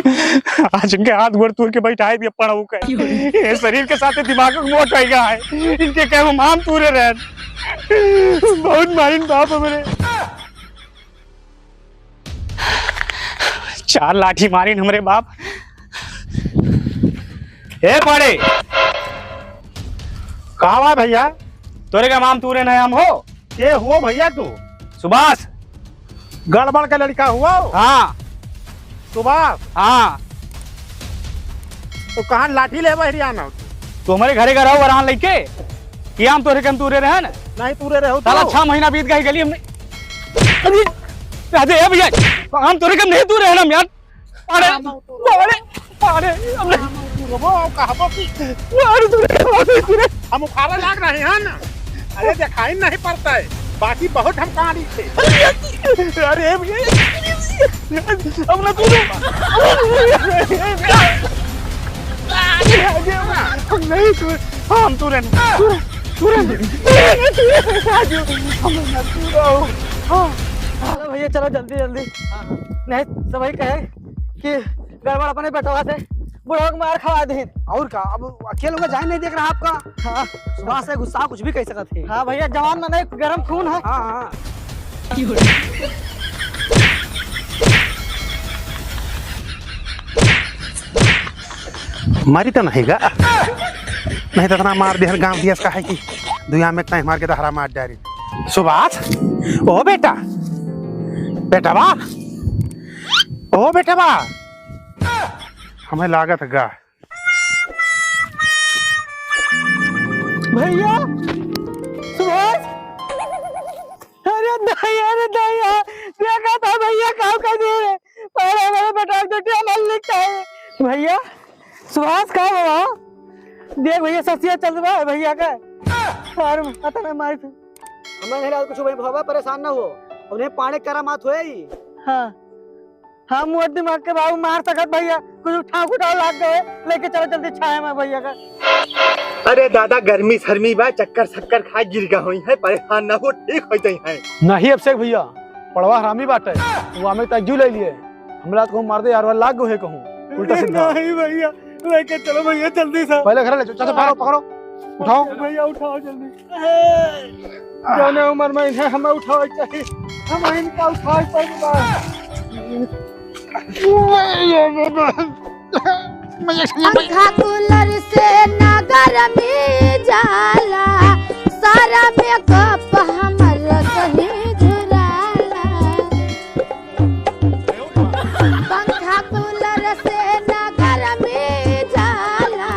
आज इनके हाथ गोड़ तोड़ के बैठाए दिया पड़ा हुआ ये शरीर के साथ दिमाग मोट हो गया है। इनके क्या माम तूरे रह बहुत मारिन बाप हमरे 4 लाठी मारिन हमरे बाप। ए पड़े कहा भैया? तोरे का माम तूरे नहीं हम हो। ये हुआ भैया तू? सुभाष गड़बड़ का लड़का हुआ? हाँ सुभाष? हाँ तो कहाँ लाठी ले हरियाणा? तो हमारे घरे घर आओ वरान लेके कि हम तोरे कम तूरे रहे ना? नहीं तूरे रहो साला 6 महीना बीत गई गली हमने। अरे भैया हम तोरे कम नहीं तूरे है ना यार। अरे अरे अरे हमने हम उखाड़ा लाग रहे हैं ना। अरे दिखाई नहीं पड़ता है, बाकी बहुत हम कहानी थे। अरे अब ना तू नहीं तू हम तू भैया चलो जल्दी जल्दी। नहीं सब वही कहे कि गड़बड़ अपने बेटवा से बुढ़ा को मार खवा दे। और का अब अकेले में जाए नहीं देख रहा आपका? हाँ सुबह से गुस्सा कुछ भी कह सकते थे। हाँ भैया जवान में नहीं गर्म खून है। हाँ हाँ मारी तो नहीं गा, नहीं तो इतना मार दे गांव दिया है कि दुनिया में इतना मार के तो हरा मार डारी। सुभाष ओ बेटा बेटा बा ओ बेटा बा हमें लागत गा भैया सुभाष। अरे नहीं देखा था भैया काम कर दिए मेरे बेटा तो लिखता है। भैया सुभाष का हुआ देख भैया ससिया चल रहा है भैया का। और पता नहीं मारी थी हमें नहीं कुछ भाई बाबा परेशान ना हो, उन्हें पानी करामात हुए ही। हाँ हाँ मोट दिमाग के बाबू मार सकत भैया कुछ उठाओ लाग गए लेके चलो जल्दी छाया में भैया का। अरे दादा गर्मी शर्मी बा चक्कर शक्कर खा गिर गया हुई है, परेशान ना हो ठीक हो जाई है। नहीं अभिषेक भैया पड़वा हरामी बात है, वो हमें तज्जू ले लिए हमरा को मार दे यार लाग गए कहूं उल्टा सीधा। नहीं भैया लेके चलो भैया जल्दी से। पहले घर ले चलो, पकड़ो पकड़ो उठाओ भैया उठाओ जल्दी। जाने उम्र में इन्हें हमें उठाओ चाहिए, हम इनका उठाओ पंखा कूलर से नगर में जाला सारा मेकअप हमर कहीं झुराला। पंखा कूलर से नगर में जाला।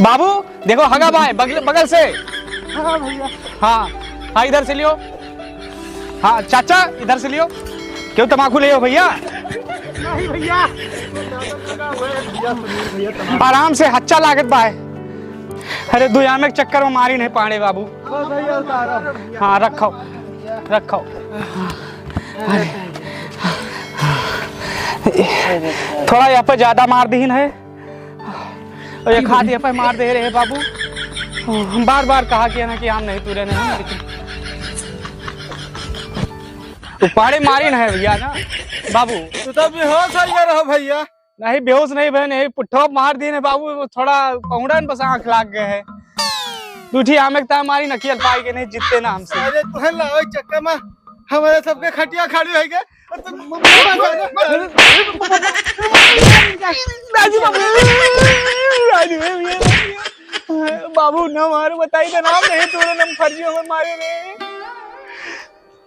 बाबू देखो हगा भाई बगल बगल से। हाँ भैया हाँ हाँ इधर से लियो। हाँ चाचा इधर से लियो। क्यों तमाकू ले हो भैया? नहीं भैया आराम से हच्चा लागत बाय। अरे दुनिया में चक्कर में मारी नहीं पाड़े बाबू। हाँ रखो रखो। थोड़ा यहाँ पे ज्यादा मार दीन है और एक हाथ यहाँ पे मार दे रहे बाबू। बार बार कहा किया ना कि हम नहीं तुरे नहीं, लेकिन तो पाड़े मारी है भैया ना बाबू। तू तो बेहोश हो गया रहो भैया। नहीं बेहोश नहीं बहन यही पुट्ठो मार दिए ने बाबू, थोड़ा पौड़न बस आंख लाग गए है। दूठी आमे ता मारी नकियल पाई के नहीं जीतते ना हमसे। अरे तुहे लाओ चक्कर में हमारे सबके खटिया खाली हो गए। बाबू न मारो बताई तो नाम नहीं तोरे नम फर्जियों में मारे रे।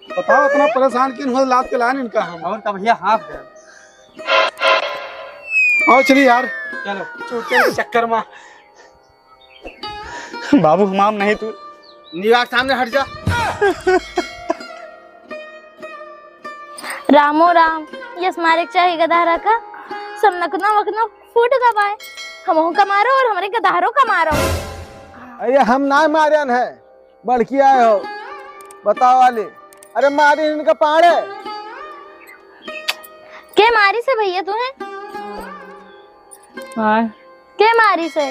बताओ इतना परेशान किन हो लात के लान इनका हम। और का भैया हाफ दे और चलिए यार चलो चूटे के चक्कर में। बाबू हमाम नहीं तू निवास सामने हट जा। रामो राम ये स्मारक चाहिए गधारा का सब नकना वकना फूट गवाए। हमहू का मारो और हमारे गधारों का मारो। अरे हम ना मारियन है बड़की आए हो बताओ वाले। अरे मारी इनका पाड़े के मारी से भैया तू है के मारी से?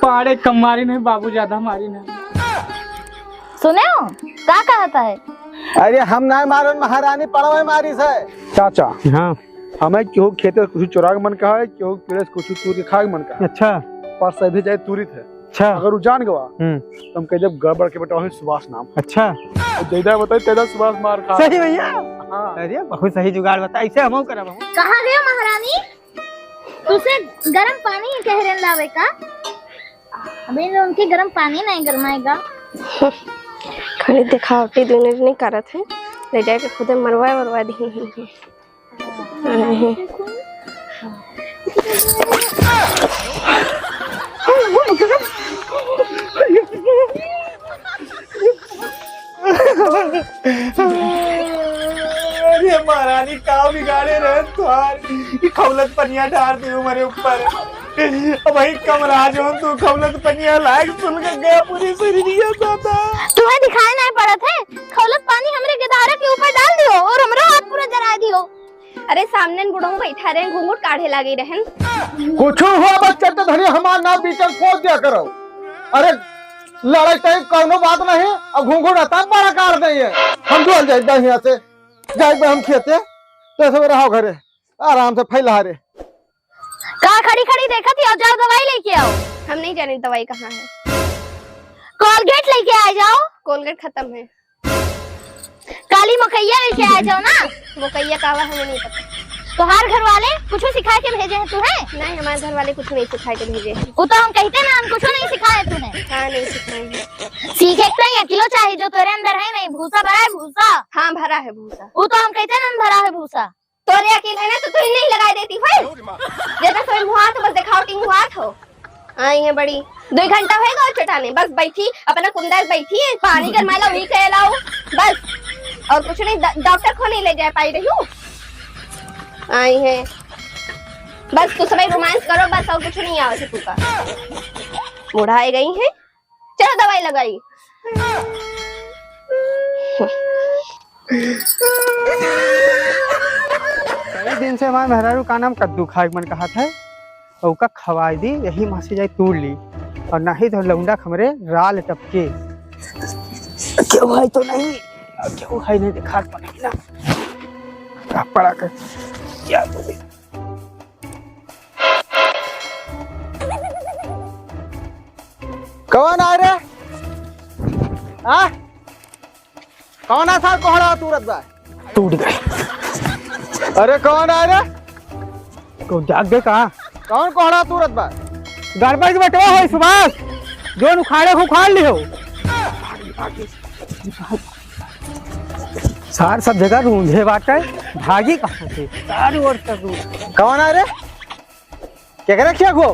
पाड़े कम मारी नहीं बाबू ज्यादा मारी नहीं। सुने हो क्या कहता है? अरे हम ना मारो महारानी पड़वे मारी से चाचा हाँ हमें क्यों खेते कुछ चुरा के मन का है क्यों प्लेस कुछ तूर के खा के मन का है अच्छा पर सभी जाए तुरित है अच्छा अगर वो जान गवा तो हम कह जब गड़बड़ के बेटा है सुभाष नाम अच्छा जैदा बताए तेरा सुभाष मार खा सही भैया हाँ अरे बहुत सही जुगाड़ बता ऐसे हम करब हम कहाँ गया महारानी तुसे गरम पानी कह रहे लावे का अबे उनके गरम पानी नहीं गरमाएगा खड़ी दिखावटी दोनों नहीं करत है ले जाके खुदे मरवा दी अरे महारानी का बिगाड़े रहे तुम्हारी खौलत पनिया डाल दी हमारे ऊपर भाई कमराज हो तू खौलत पनिया लायक सुन के गया पूरी शरीरिया दादा तुम्हें दिखाई नहीं पड़ा थे खौलत पानी हमरे गदारा के ऊपर डाल दियो और हमरा हाथ पूरा जला दियो। अरे सामने बुढ़ऊ बैठा रहे घूंघट काढ़े लगे रहन कुछ हुआ बच्चा तो धनी हमार नाम बीचन खोद दिया करो। अरे लड़ाई टाइप कोनो बात नहीं अब घूंघट आता बड़ा काट देंगे हम डोल जाए यहाँ से जाए हम खेते तो सब रहो घरे आराम से फैला रे कहाँ खड़ी खड़ी देखा थी और जाओ दवाई लेके आओ। हम नहीं जाने दवाई कहाँ है कोलगेट लेके आ जाओ। कोलगेट खत्म है काली मकैया लेके आ जाओ ना। वो कैया कावा हमें नहीं पता तो हर घर वाले कुछ सिखा के भेजे हैं तुम्हें? नहीं हमारे घर वाले कुछ नहीं सिखा के भेजे हैं वो तो हम कहते ना हम कुछ नहीं सिखाए तूने। हाँ नहीं सिखाए हैं सीखे नहीं किलो चाहिए जो तेरे अंदर है नहीं भूसा भरा है भूसा। हाँ भरा है भूसा वो तो हम कहते ना भरा है भूसा। तोरे अकेले है ना तो तू नहीं लगा देती भाई जैसा कोई मुहा तो बस दिखावटी मुहा हो आई है बड़ी 2 घंटा होएगा और चटाने बस बैठी अपना कुंदर बैठी है पानी गरमाला वही कह लाओ बस और कुछ नहीं डॉक्टर को नहीं ले जा पाई रही हूँ आई है बस तू समय रोमांस करो बस और कुछ नहीं आवे तू का बुढ़ाई गई है चलो दवाई लगाई कई दिन से हमारे मेहरारू का नाम कद्दू खाए मन कहा था और का खवाई दी यही माँ से जाए तोड़ ली और नहीं तो लौंडा खमरे राल टपके क्यों है तो नहीं क्यों है नहीं दिखा पड़ेगी ना पड़ा कर क्या कौन आ रे हाँ कौन आ था कोहड़ा तुरंत बा टूट गए अरे कौन आ रे को जाग गए कहा कौन कोहड़ा तुरंत बा गड़बड़ के बटवा हो सुभाष जो उखाड़े को उखाड़ लियो सार सब जगह रूंझे बाटे भागी कहाँ से सारी ओर तक कौन आ रे क्या करे क्या को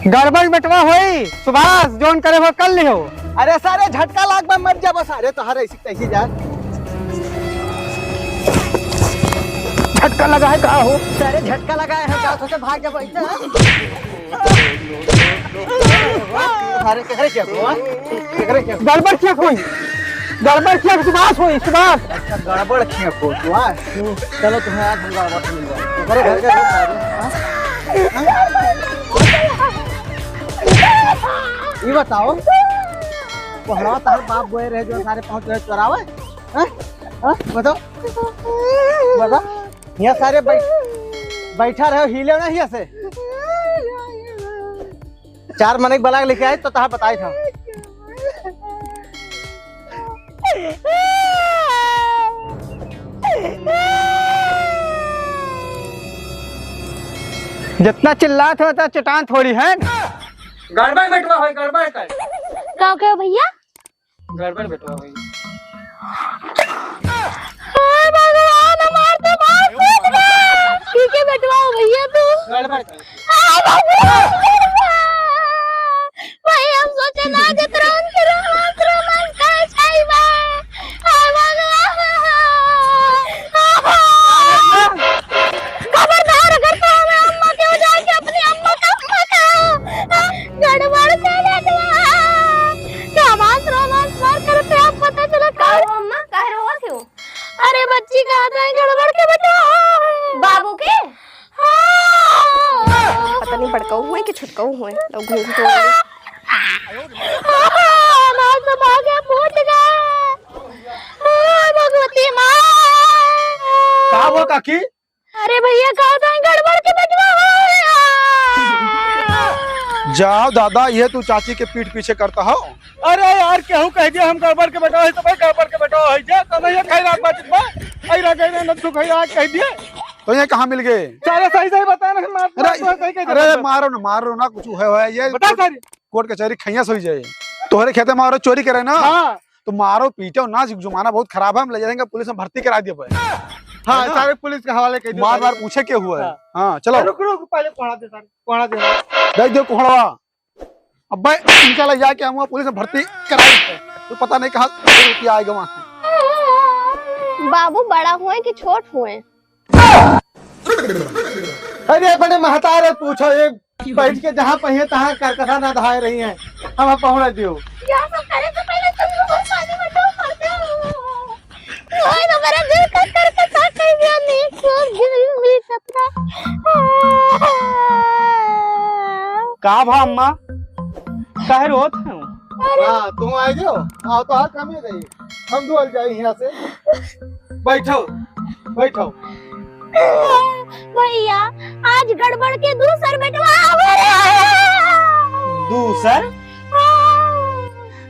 गड़बड़ बटवा होई सुभाष जोन करे वो कर लियो अरे सारे झटका लाग में मर जा बस अरे तो हर ऐसी तैसी जा झटका लगा है कहा हो सारे झटका लगाए हैं का से भाग जा बैठा अरे क्या करे क्या को क्या करे क्या गड़बड़ क्या होई गड़बड़ क्या सुभाष होई सुभाष अच्छा गड़बड़ क्या को तू आ चलो तुम्हें आज हम गड़बड़ मिल जाए करे घर के ये बताओ कोहड़ा तार बाप बोए रहे जो सारे पहुंच रहे चुरावे हैं बताओ बता यहाँ सारे बैठा रहे हिले ना यहाँ से 4 मने बला लेके आए तो तहा बताए था जितना चिल्लात होता चटान थोड़ी है गड़बड़ बेटवा होई गड़बड़ कर क्या कहो भैया? गड़बड़ बेटवा होई भगवान हमार तो बाप फूट गया। ठीक है बेटवा भैया तू गड़बड़ कर भाई हम सोचे ना कि तुरंत रोमांस का छाई बा खबरदार अगर तो हमें अम्मा के हो जाके अपनी अम्मा का गड़बड़ से लगवा रोमांस मार करते अब पता चला अम्मा कह रहे हो क्यों अरे बच्ची कहा था गड़बड़ के बेटा बाबू के हाँ। पता नहीं बड़काऊ हुए कि छुटकाऊ हुए लोग घूम फूट गए भगवती दिमाग। का वो काकी? अरे भैया कहा था गड़बड़ के बटवा जाओ दादा, ये तू चाची के पीठ पीछे करता हो। अरे यार केहू कह दिया हम गड़बड़ के बैठा है तो भाई गड़बड़ के बैठा है जे तो नहीं कह रात बात बा आई रा कह न तू कह आज कह दिए तो ये कहाँ मिल गए? सारे सही सही बता ना मार सही कह अरे मारो ना कुछ है ये बता सारी। कोर्ट कचहरी खैया सोई जाए। तोहरे खेते मारो चोरी करे ना, हाँ तो मारो पीटो ना, जुमाना बहुत खराब है, हम ले जाएंगे पुलिस में भर्ती करा दिए। हाँ सारे पुलिस के हवाले कह दियो। मार मार पूछे क्या हुआ है। हाँ चलो रुक रुक पहले कोड़ा दे सारे कोड़ा दे देख दो कोहड़वा। अब भाई इनका ले जाके हम पुलिस में भर्ती कराई तो पता नहीं कहाँ रुपया आएगा वहाँ। बाबू बड़ा हुए कि छोट हुए? अरे अपने महतार पूछो, एक बैठ के जहाँ पहिए तहाँ करकथा ना दहाए रही हैं, हम पहुँच दियो। यहाँ सब करने से पहले तुम लोग पानी में डूब मरते हो। ओए तो मेरा दिल कर साथ कह दिया नहीं छोड़ दिल भी सपना। का भा अम्मा काहे रोत है? हाँ तुम आए जो आओ तो हाँ कम ही गई, हम डुअल जाए यहाँ से। बैठो बैठो। भैया आज गड़बड़ के दूसर बेटवा दूसर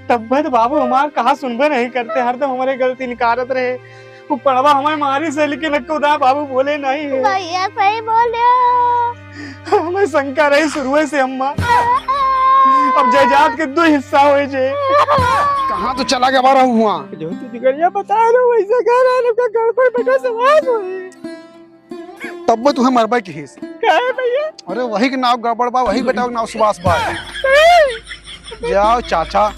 तब तो बाबू हमार कहा सुनबे नहीं करते, हरदम हमारे गलती निकारत रहे। वो पड़वा हमारे मारी से लेकिन खुदा बाबू बोले नहीं है। भैया सही बोले। हमें शंका रही शुरू से अम्मा, अब जायदाद के 2 हिस्सा हो जे। कहाँ तो चला गया बारा हुआ? जो तू दिगरिया बता रहा वैसे कह रहा है का गड़बड़ बेटा समाज हुई। तब वो तुम्हें मरबा की हिस्स। क्या है भैया? अरे वही के नाव गड़बड़ बा, वही बेटा के नाव सुभाष बा। जाओ चाचा,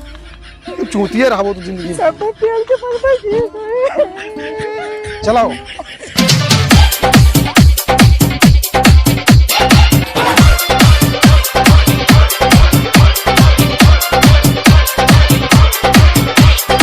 चूतिए रहो तो जिंदगी में। सब तेल के पड़ता चलो